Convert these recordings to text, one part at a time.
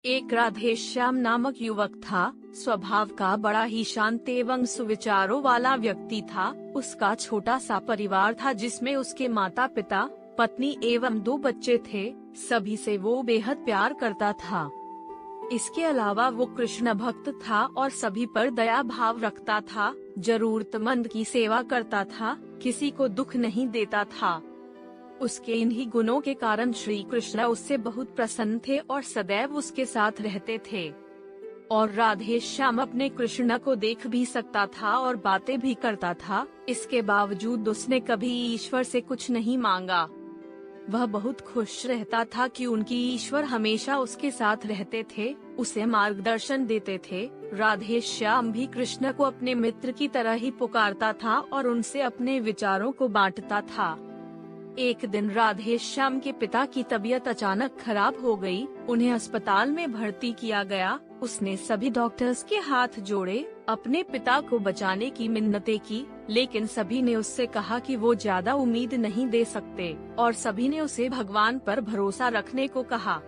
एक राधेश्याम नामक युवक था। स्वभाव का बड़ा ही शांत एवं सुविचारों वाला व्यक्ति था। उसका छोटा सा परिवार था जिसमें उसके माता पिता, पत्नी एवं 2 बच्चे थे। सभी से वो बेहद प्यार करता था। इसके अलावा वो कृष्ण भक्त था और सभी पर दया भाव रखता था। जरूरतमंद की सेवा करता था, किसी को दुख नहीं देता था। उसके इन्हीं गुणों के कारण श्री कृष्ण उससे बहुत प्रसन्न थे और सदैव उसके साथ रहते थे। और राधेश्याम अपने कृष्ण को देख भी सकता था और बातें भी करता था। इसके बावजूद उसने कभी ईश्वर से कुछ नहीं मांगा। वह बहुत खुश रहता था कि उनकी ईश्वर हमेशा उसके साथ रहते थे, उसे मार्गदर्शन देते थे। राधेश्याम भी कृष्ण को अपने मित्र की तरह ही पुकारता था और उनसे अपने विचारों को बांटता था। एक दिन राधेश्याम के पिता की तबीयत अचानक खराब हो गई। उन्हें अस्पताल में भर्ती किया गया। उसने सभी डॉक्टर्स के हाथ जोड़े, अपने पिता को बचाने की मिन्नतें की, लेकिन सभी ने उससे कहा कि वो ज्यादा उम्मीद नहीं दे सकते और सभी ने उसे भगवान पर भरोसा रखने को कहा।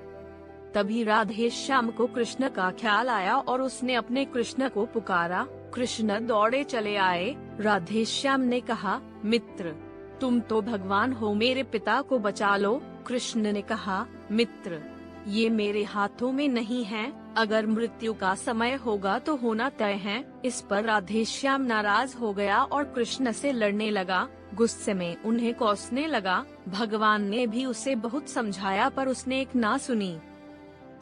तभी राधेश्याम को कृष्ण का ख्याल आया और उसने अपने कृष्ण को पुकारा। कृष्ण दौड़े चले आए। राधेश्याम ने कहा, मित्र, तुम तो भगवान हो, मेरे पिता को बचा लो। कृष्ण ने कहा, मित्र, ये मेरे हाथों में नहीं है। अगर मृत्यु का समय होगा तो होना तय है। इस पर राधेश्याम नाराज हो गया और कृष्ण से लड़ने लगा। गुस्से में उन्हें कोसने लगा। भगवान ने भी उसे बहुत समझाया पर उसने एक ना सुनी।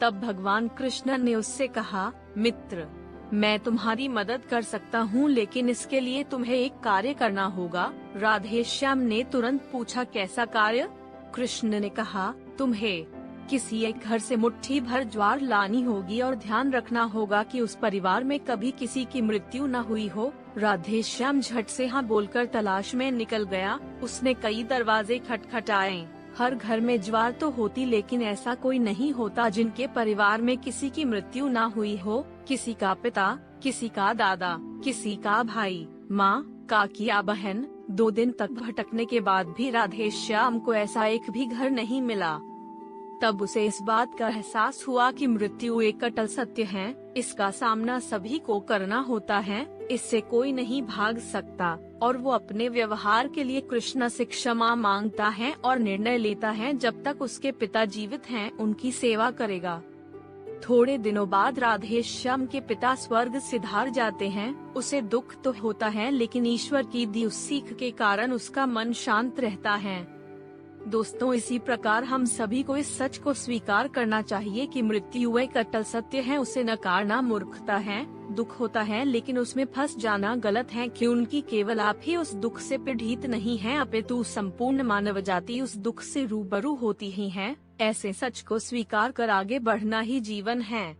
तब भगवान कृष्ण ने उससे कहा, मित्र, मैं तुम्हारी मदद कर सकता हूँ, लेकिन इसके लिए तुम्हें एक कार्य करना होगा। राधेश्याम ने तुरंत पूछा, कैसा कार्य? कृष्ण ने कहा, तुम्हें किसी एक घर से मुट्ठी भर ज्वार लानी होगी और ध्यान रखना होगा कि उस परिवार में कभी किसी की मृत्यु न हुई हो। राधेश्याम झट से हाँ बोलकर तलाश में निकल गया। उसने कई दरवाजे खटखटाए। हर घर में ज्वार तो होती, लेकिन ऐसा कोई नहीं होता जिनके परिवार में किसी की मृत्यु न हुई हो। किसी का पिता, किसी का दादा, किसी का भाई, माँ, काकी या बहन। 2 दिन तक भटकने के बाद भी राधेश्याम को ऐसा एक भी घर नहीं मिला। तब उसे इस बात का एहसास हुआ कि मृत्यु एक अटल सत्य है। इसका सामना सभी को करना होता है, इससे कोई नहीं भाग सकता। और वो अपने व्यवहार के लिए कृष्ण से क्षमा मांगता है और निर्णय लेता है जब तक उसके पिता जीवित हैं उनकी सेवा करेगा। थोड़े दिनों बाद राधेश्याम के पिता स्वर्ग सिधार जाते हैं। उसे दुख तो होता है, लेकिन ईश्वर की दी उस सीख के कारण उसका मन शांत रहता है। दोस्तों, इसी प्रकार हम सभी को इस सच को स्वीकार करना चाहिए कि मृत्यु एक अटल सत्य है। उसे नकारना मूर्खता है। दुख होता है, लेकिन उसमें फंस जाना गलत है, क्योंकि केवल आप ही उस दुख से पीड़ित नहीं हैं, अपितु संपूर्ण मानव जाति उस दुख से रूबरू होती ही है। ऐसे सच को स्वीकार कर आगे बढ़ना ही जीवन है।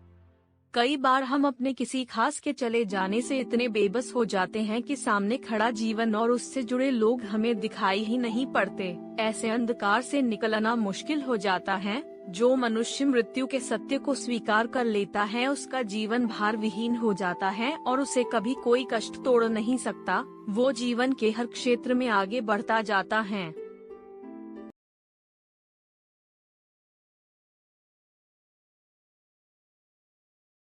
कई बार हम अपने किसी खास के चले जाने से इतने बेबस हो जाते हैं कि सामने खड़ा जीवन और उससे जुड़े लोग हमें दिखाई ही नहीं पड़ते। ऐसे अंधकार से निकलना मुश्किल हो जाता है। जो मनुष्य मृत्यु के सत्य को स्वीकार कर लेता है, उसका जीवन भार विहीन हो जाता है और उसे कभी कोई कष्ट तोड़ नहीं सकता। वो जीवन के हर क्षेत्र में आगे बढ़ता जाता है।